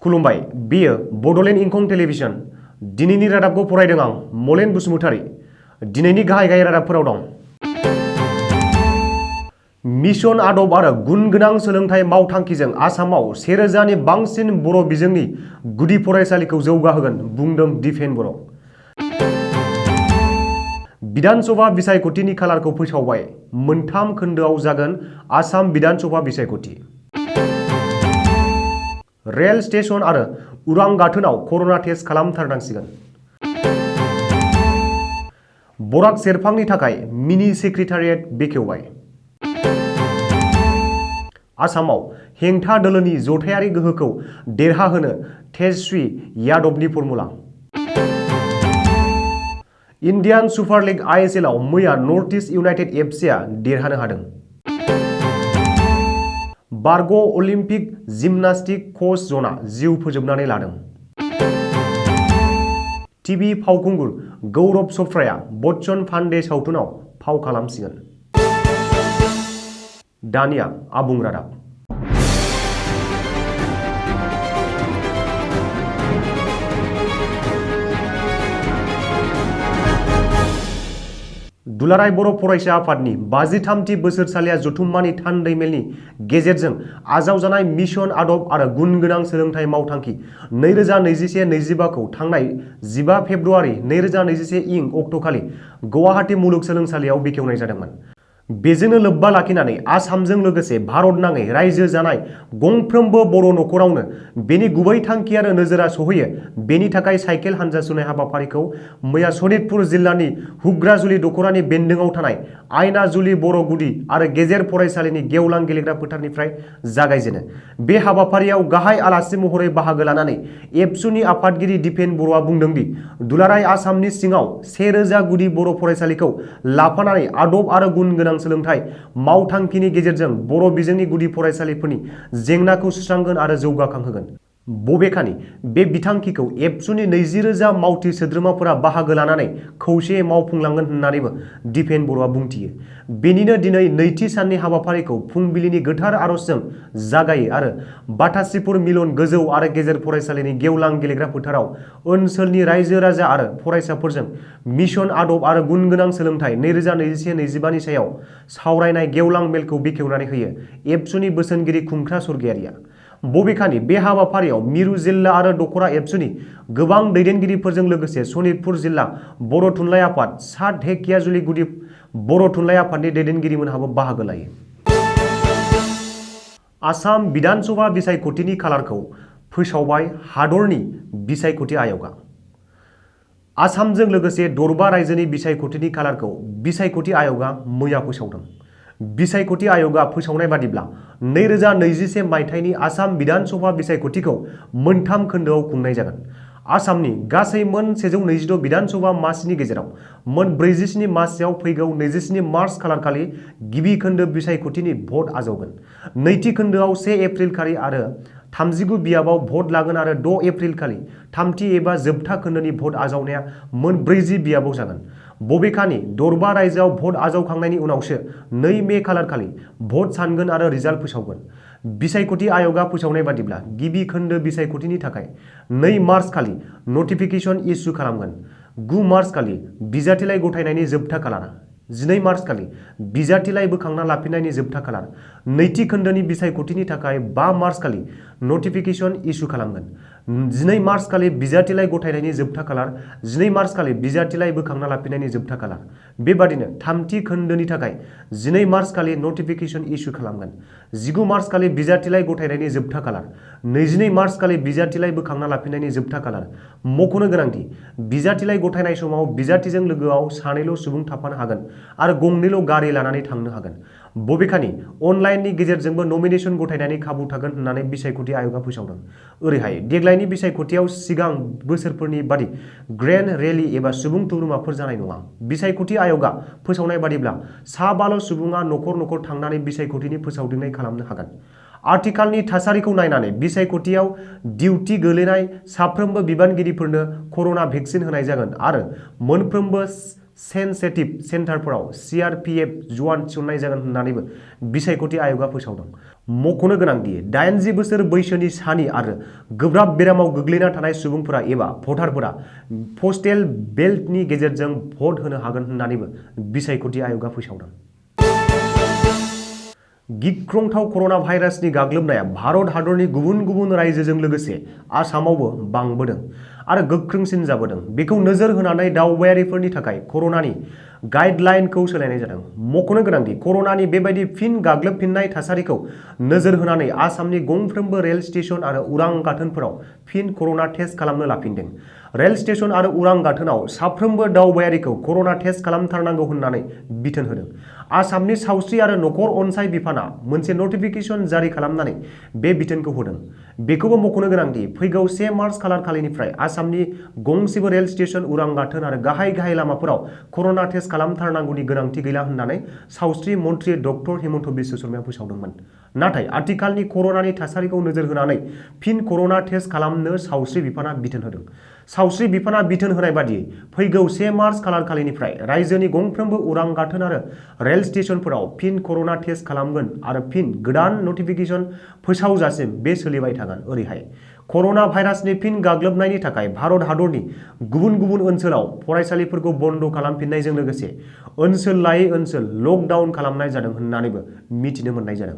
खुलुमबाय, बेयो बड'लेण्ड इंखं टेलिभिजन। दिनैनि रादाबखौ फरायदों आं मलेन बसुमतारी। दिनैनि गाहाय रादाबफोराव दं। मिशन आदब आरो गुन गोनां सोलोंथाइ मावथांखिजों आसामाव 1000 नि बांसिन बर' बिजोंनि गुदि फरायसालिखौ जौगाहोगोन, बुंदों दिपेन बर'। विधान सभा बिसायख'थिनि खालारखौ फोसावबाय। मोनथाम खोन्दोआव जागोन आसाम विधान सभा बिसायख'थि। रेल स्टेशन आरो उरां गाथोनाव कर'ना टेस्ट खालामथारनांसिगोन। बराक सेरफांनि थाखाय मिनि सेक्रेटारियेट बेखेवबाय। आसामाव हेंथा दोलोनि जथायारि गोहोखौ देरहाहोनो तेजस्वी यादवनि formula. Indian super league ISL आव मैया नर्थ इस्ट इउनाइटेड FCआ देरहानो हादों। बारग' अलिम्पिक जिमनास्टिक कच ज'ना जिउ फोजोबनानै लादों। टिभि फावखुंगुर गौरव च'पड़ाया बच्चन फान्डे सावथुनाव फाव खालामसिगोन। दानिया आबुं रादाब। दुलाराय बर' फरायसा आफादनि 53थि बोसोरसालिया जथुम्मानि थान्दै मेलनि गेजेरजों आजावजानाय मिशन आदब आरो गुन गोनां सोलोंथाइ मावथांखि 2021-25 खौ थांनाय 15 फेब्रुआरि 2021 इं अक्ट'खालि गुवाहाटी मुलुगसोलोंसालियाव बेखेवनाय जादोंमोन। बेजोंनो लोब्बा लाखिनानै आसामजों लोगोसे भारत नाङै रायजो जानाय गंफ्रोमबो बर' नखरावनो बेनि गुबै थांखि आरो नोजोरा सहैयो, बेनि थाखाय साइकेल हानजा सुनाय हाबाफारिखौ मैया सनितपुर जिल्लानि हुग्राजुलि दख'रानि बेन्दोङाव थानाय आयनाजुलि बर' गुदि आरो गेजेर फरायसालिनि गेवलां गेलेग्रा फोथारनिफ्राय जागायजेनो। बे हाबाफारियाव गाहाय आलासि महरै बाहागो लानानै एबसुनि आफादगिरि दिपेन बर'आ बुंदोंदि दुलाराय आसामनि सिङाव 1000 गुदि बर' फरायसालिखौ लाफानानै आदब आरो गुन गोनां सोलोंथाइ मावथांखिनि गेजेरजों बर' बिजोंनि गुदि फरायसालिफोरनि जेंनाखौ सुस्रांगोन आरो जौगाखांहोगोन। बबेखानि बे बिथांखिखौ एबसुनि 20,000 मावथि सोद्रोमाफोरा बाहागो लानानै खौसेयै मावफुंलांगोन होननानैबो दिपेन बर'आ बुंथियो। बेनिनो दिनै नैथि साननि हाबाफारिखौ फुंबिलिनि गोथार आर'जजों जागायो आरो बाथासिपुर मिलन गोजौ आरो गेजेर फरायसालिनि गेवलां गेलेग्रा फोथाराव ओनसोलनि रायजो राजा आरो फरायसाफोरजों मिशन आदब आरो गुन गोनां सोलोंथाइ 2021-25 नि सायाव सावरायनाय गेवलां मेलखौ बेखेवनानै होयो एबसुनि बोसोनगिरि खुंख्रा सरगियारिया। बबेखानि बे हाबाफारियाव मिरु जिल्ला आरो दख'रा एबसुनि गोबां दैदेनगिरिफोरजों लोगोसे सनितपुर जिल्ला बर' थुनलाइ आफाद, सा ढेकियाजुलि गुदि बर' थुनलाइ आफादनि दैदेनगिरिमोनहाबो बाहागो लायो। आसाम विधान सभा बिसायख'थिनि खालारखौ फोसावबाय हादरनि बिसायख'थि आय'गआ। आसामजों लोगोसे दरबा रायजोनि बिसायख'थिनि खालारखौ बिसायख'थि आय'गआ मैया फोसावदों। बिसायख'थि आय'गआ फोसावनाय बादिब्ला 2021 मायथाइनि आसाम विधान सभा बिसायख'थिखौ मोनथाम खोन्दोआव खुंनाय जागोन। आसामनि गासै मोन 126 विधान सभा मासिनि गेजेराव मोन 47 मासियाव फैगौ 27 मार्च खालारखालि गिबि खोन्दो बिसायख'थिनि भट आजावगोन। नैथि खोन्दोआव 1 एप्रिल खालि आरो 39 बियाबाव भट लागोन आरो 6 एप्रिल खालि थामथि एबा जोबथा खोन्दोनि भट आजावनाया मोन 40 बियाबाव जागोन। बबेखानि दरबा रायजोआव भट आजावखांनायनि उनावसो 2 मे खालारखालि भट सानगोन आरो रिजाल्ट फोसावगोन। बिसायख'थि आय'गआ फोसावनाय बादिब्ला गिबि खोन्दो बिसायख'थिनि थाखाय 2 मार्च खालि नटिफिकेशन इस्यु खालामगोन। 9 मार्च खालि बिजाथिलाइ गथायनायनि जोबथा खालार। 12 मार्च खालि बिजाथिलाइ बोखांना लाफिननायनि जोबथा खालार। नैथि खोन्दोनि बिसायख'थिनि थाखाय 5 मार्च खालि नटिफिकेशन इस्यु खालामगोन। 12 मार्च खालि बिजाथिलाइ गथायनायनि जोबथा खालार। 12 मार्च खालि बिजाथिलाइ बोखांना लाफिननायनि जोबथा खालार। बेबादिनो थामथि खोन्दोनि थाखाय 12 मार्च खालि नटिफिकेशन इस्यु खालामगोन। 19 मार्च खालि बिजाथिलाइ गथायनायनि जोबथा खालार। 22 मार्च खालि बिजाथिलाइ बोखांना लाफिननायनि जोबथा खालार। मख'नो गोनांदि बिजाथिलाइ गथायनाय समाव बिजाथिजों लोगोआव सानैल' सुबुं थाफानो हागोन आरो गंनैल' गारि लानानै थांनो हागोन। बबेखानि अनलाइननि गेजेरजोंबो नमिनेशन गथायनायनि खाबु थागोन होननानै बिसायख'थि आय'गआ फोसावदों। ओरैहाय देग्लायनि बिसायख'थियाव सिगां बोसोरफोरनि बादि ग्रेन्ड रेली एबा सुबुं थुबुरुमाफोर जानाय नङा। बिसायख'थि आय'गआ फोसावनाय बादिब्ला साबाल' सुबुङा नखर नखर थांनानै बिसायख'थिनि फोसावदिंनाय खालामनो हागोन। आथिखालनि थासारिखौ नायनानै बिसायख'थियाव डिउटि गोलैनाय साफ्रोमबो बिबानगिरिफोरनो कर'ना भेक्सिन होनाय जागोन आरो मोनफ्रोमबो सेन्सेटिभ सेन्टारफोराव CRPF जवान थिसननाय जागोन होननानैबो बिसायख'थि आय'गआ फोसावदों। मख'नो गोनांदि 80 बोसोर बैसोनि सानि आरो गोब्राब बेरामाव गोग्लैना थानाय सुबुंफोरा एबा भटारफोरा पस्टेल बेल्टनि गेजेरजों भट होनो हागोन होननानैबो बिसायख'थि आय'गा फोसावदों। गिख्रंथाव कर'ना भाइरासनि गाग्लोबनाया भारत हादरनि गुबुन गुबुन रायजोजों लोगोसे आसामावबो बांबोदों आरो गोख्रोंसिन जाबोदों। बेखौ नोजोर होनानै दावबायारिफोरनि थाखाय कर'नानि गाइडलाइनखौ सोलायनाय जादों। मख'नो गोनांदि कर'नानि बेबायदि फिन गाग्लोबफिननाय थासारिखौ नोजोर होनानै आसामनि गंफ्रोमबो रेल स्टेशन आरो उरां गाथोनफोराव फिन कर'ना टेस्ट खालामनो लाफिनदों। रेल स्टेशन आरो उरां गाथोनाव साफ्रोमबो दावबायारिखौ कर'ना टेस्ट खालामथारनांगौ होननानै बिथोन होदों। आसामनि सावस्रि आरो नखर अनसाय बिफाना मोनसे नटिफिकेसन जारि खालामनानै बे बिथोनखौ होदों। बेखौबो मख'नो गोनांदि फैगौ 1 मार्च खालारखालिनिफ्राय आसामनि गंसेबो रेल स्टेशन, उरां गाथोन आरो गाहाय गाहाय लामाफोराव कर'ना टेस्ट खालामथारनांगौनि गोनांथि गैला होननानै सावस्रि मन्थ्रि डक्टर हिमन्त बिश्व शर्माया फोसावदोंमोन। नाथाय आथिखालनि कर'नानि थासारिखौ नोजोर होनानै फिन कर'ना टेस्ट खालामनो सावस्रि बिफाना बिथोन होदों। सावस्रि बिफाना बिथोन होनाय बादियै फैगौ 1 मार्च खालारखालिनिफ्राय रायजोनि गंफ्रोमबो उरां गाथोन आरो रेल स्टेशनफोराव फिन कर'ना टेस्ट खालामगोन आरो फिन गोदान नटिफिकेसन फोसावजासिम बे सोलिबाय थागोन। ओरैहाय कर'ना भाइरासनि फिन गाग्लोबनायनि थाखाय भारत हादरनि गुबुन गुबुन ओनसोलाव फरायसालिफोरखौ बन्द' खालामफिननायजों लोगोसे ओनसोल लायै ओनसोल लकडाउन खालामनाय जादों होननानैबो मिथिनो मोननाय जादों।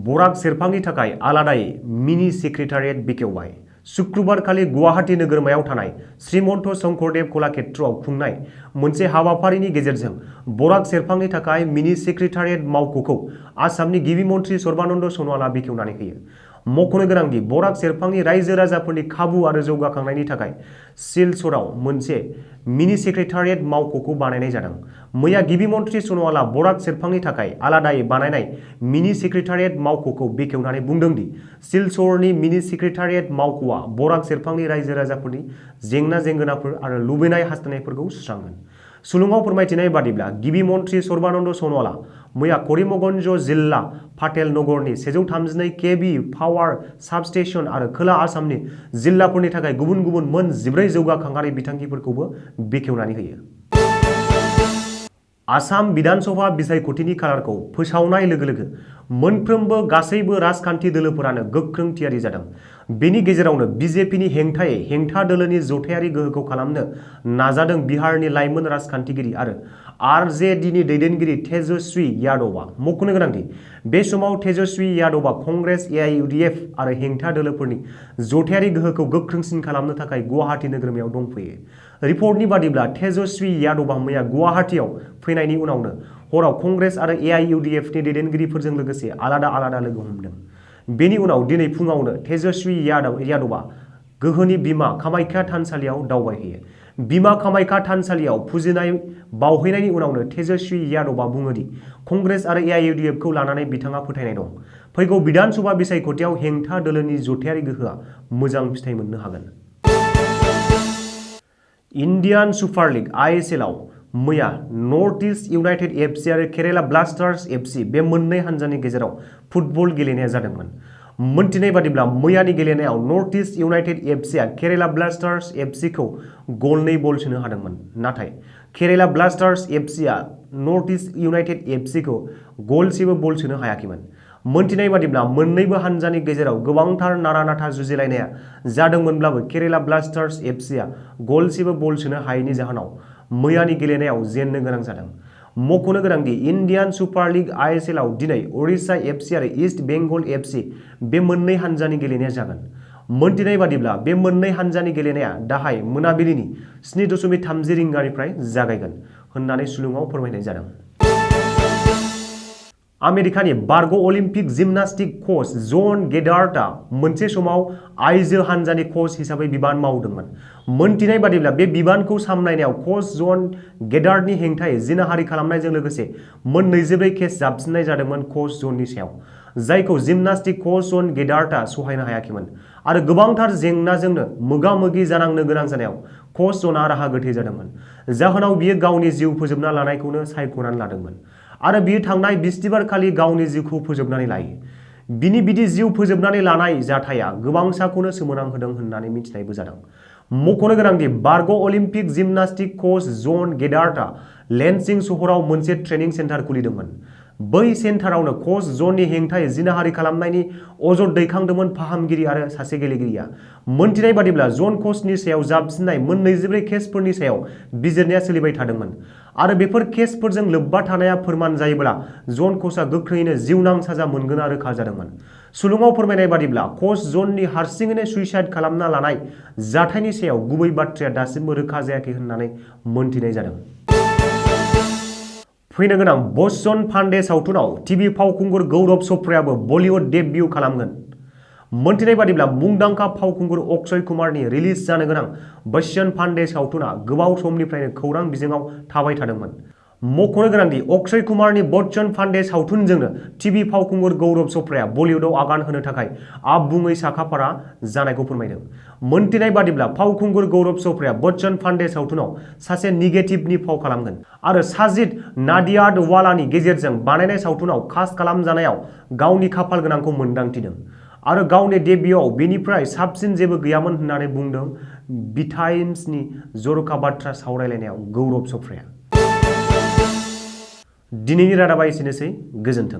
बराक सेरफांनि थाखाय आलादायै मिनि सेक्रेटारियेट बेखेवबाय। शुक्रबारखालि गुवाहाटी नोगोरमायाव थानाय श्रीमन्त शंकरदेव कलाक्षेत्रआव खुंनाय मोनसे हाबाफारिनि गेजेरजों बराक सेरफांनि थाखाय मिनि सेक्रेटारियेट मावख'खौ आसामनि गिबि मन्थ्रि सर्बानन्द सन'वालआ बेखेवनानै होयो। मख'नो गोनांदि बराक सेरफांनि रायजो राजाफोरनि खाबु आरो जौगाखांनायनि थाखाय सिलचराव मोनसे मिनि सेक्रेटारियेट मावख'खौ बानायनाय जादों। मैया गिबि मन्थ्रि सन'वालआ बराक सेरफांनि थाखाय आलादायै बानायनाय मिनि सेक्रेटारियेट मावख'खौ बेखेवनानै बुंदोंदि सिलचरनि मिनि सेक्रेटारियेट मावख'आ बराक सेरफांनि रायजो राजाफोरनि जेंना जेंगोनाफोर आरो लुबैनाय हास्थायनायफोरखौ सुस्रांगोन। सुलुङाव फोरमायथिनाय बादिब्ला गिबि मन्थ्रि सर्बानन्द सन'वालआ मैया करिमगन्ज जिल्ला पाटेल नगरनि 132 केभि पावार साबस्टेशन आरो खोला आसामनि जिल्लाफोरनि थाखाय गुबुन गुबुन मोन 14 जौगाखांआरि बिथांखिफोरखौबो बेखेवनानै होयो। आसाम विधानसभा बिसायख'थिनि खालारखौ फोसावनाय लोगो लोगो मोनफ्रोमबो गासैबो राजखान्थि दोलोफोरानो गोख्रों थियारि जादों। बेनि गेजेरावनो बिजेपिनि हेंथायै हेंथा दोलोनि जथायारि गोहोखौ खालामनो नाजादों बिहारनि लाइमोन राजखान्थिगिरि आरो आरजेडीनि दैदेनगिरि तेजस्वी यादवआ। मख'नो गोनांदि बे समाव तेजस्वी यादवआ कंग्रेस, एआईयूडीएफ आरो हेंथा दोलोफोरनि जथायारि गोहोखौ गोख्रोंसिन खालामनो थाखाय गुवाहाटी नोगोरमायाव दंफैयो। रिपर्टनि बादिब्ला तेजस्वी यादवआ मैया गुवाहाटीआव फैनायनि उनावनो हराव कंग्रेस आरो एआईयूडीएफनि दैदेनगिरिफोरजों लोगोसे आलादा आलादा लोगो हमदों। बेनि उनाव दिनै फुङावनो तेजस्वी यादवआ गोहोनि बिमा कामाख्या थानसालियाव दावबायहैयो। बिमा कामाख्या थानसालियाव फुजिनाय बावहैनायनि उनावनो तेजस्वी यादवआ बुङोदि कंग्रेस आरो एआईयूडीएफखौ लानानै बिथाङा फोथायनाय दं फैगौ विधानसभा बिसायख'थियाव हेंथा दोलोनि जथायारि गोहोआ मोजां फिथाइ मोननो हागोन। इन्डियान सुपार लीग आईएसएलआव मैया नर्थ ईस्ट यूनाइटेड एफसी आरो केराला ब्लास्टार्स एफसी बे मोननै हान्जानि गेजेराव फुटबल गेलेनाया जादोंमोन। मोनथिनाय बादिब्ला मैयानि गेलेनायाव नर्थ ईस्ट यूनाइटेड एफसीआ केराला ब्लास्टार्स एफसीखौ गल 2 बल सोनो हादोंमोन। नाथाय केराला ब्लास्टार्स एफसीआ नर्थ ईस्ट यूनाइटेड एफसीखौ गलसेबो बल सोनो हायाखैमोन। मोनथिनाय बादिब्ला मोन्नैबो हान्जानि गेजेराव गोबांथार नारा-नाथा जुजिलायनाया जादोंमोनब्लाबो केराला ब्लास्टार्स एफसीआ गलसेबो बल सोनो हायैनि जाहोनाव मैयानि गेलेनायाव जेननो गोनां जादों। मख'नो गोनांदि इन्डियान सुपार लीग आईएसएलआव दिनै ओडिशा एफसी आरो ईस्ट बेंगल एफसी बे मोननै हान्जानि गेलेनाया जागोन। मोनथिनाय बादिब्ला बे मोननै हान्जानि गेलेनाया दाहाय मोनाबिलिनि 7:30 रिंगानिफ्राय जागायगोन होननानै सुलुङाव फोरमायनाय जादों। आमेरिकानि बारग' अलिम्पिक जिमनास्टिक कच जन गेडार्टआ मोनसे समाव आइजो हान्जानि कच हिसाबै बिबान मावदोंमोन। मोनथिनाय बादिब्ला बे बिबानखौ सामलायनायाव कच जन गेडार्टनि हेंथायै जिनाहारि खालामनायजों लोगोसे मोन 24 केस जाबसिननाय जादोंमोन कच जननि सायाव, जायखौ जिमनास्टिक कच जन गेडार्टआ सहायनो हायाखैमोन आरो गोबांथार जेंनाजोंनो मोगा-मोगि जानांनो गोनां जानायाव कच जन राहा गोथे जादोंमोन। जाहोनाव बियो गावनि जिउ फोजोबना लानायखौनो सायख'नानै लादोंमोन आरो बियो थांनाय बिस्तिबारखालि गावनि जिउखौ फोजोबनानै लायो। बिनि बिदि जिउ फोजोबनानै लानाय जाथाया गोबांसाखौनो सोमोनांहोदों होननानै मिथिनायबो जादों। मख'नो गोनांदि बारग' अलिम्पिक जिमनास्टिक कच जन गेडार्टआ लेन्सिं सहराव मोनसे ट्रेनिं सेन्टार खुलिदोंमोन, बै सेन्टारावनो कच जननि हेंथायै जिनाहारि खालामनायनि अजद दैखांदोंमोन फाहामगिरि आरो सासे गेलेगिरिया। मोनथिनाय बादिब्ला जन कचनि सायाव जाबसिननाय मोन 24 केसफोरनि सायाव बिजिरनाया सोलिबाय थादोंमोन आरो बेफोर केसफोरजों लोब्बा थानाया फोरमान जायोब्ला जन कचआ गोख्रैयैनो जिउनां साजा मोनगोना रोखा जादोंमोन। सुलुङाव फोरमायनाय बादिब्ला कच जननि हारसिङैनो सुइसाइड खालामना लानाय जाथायनि सायाव गुबै बाथ्राया दासिमबो रोखा जायाखै होननानै मोनथिनाय जादों। फैनो गोनां बच्चन फान्डे सावथुनाव टिभि फावखुंगुर गौरव च'पड़ायाबो बलिउड डेब्यु खालामगोन। मोनथिनाय बादिब्ला मुंदांखा फावखुंगुर अक्षय कुमारनि रिलिज जानो गोनां बच्चन फान्डे सावथुना गोबाव समनिफ्रायनो खौरां बिजोङाव थाबाय थादोंमोन। मख'नो गोनांदि अक्षय कुमारनि बच्चन फान्डे सावथुनजोंनो टिभि फावखुंगुर गौरव च'पड़ाया बलिउडआव आगान होनो थाखाय आबुङै साखाफारा जानायखौ फोरमायदों। मोनथिनाय बादिब्ला फावखुंगुर गौरव च'पड़ाया बच्चन फान्डे सावथुनाव सासे निगेटिभनि फाव खालामगोन आरो साजिद नाडियाडवालानि गेजेरजों बानायनाय सावथुनाव कास्ट खालामजानायाव गावनि खाफाल गोनांखौ मोनदांथिदों आरो गावनि डेब्युआव बेनिफ्राय साबसिन जेबो गैयामोन होननानै बुंदों बि टाइम्सनि जर'खा बाथ्रा सावरायलायनायाव गौरव च'पड़ाया। दिनैनि रादाबा एसेनोसै, गोजोन्थों।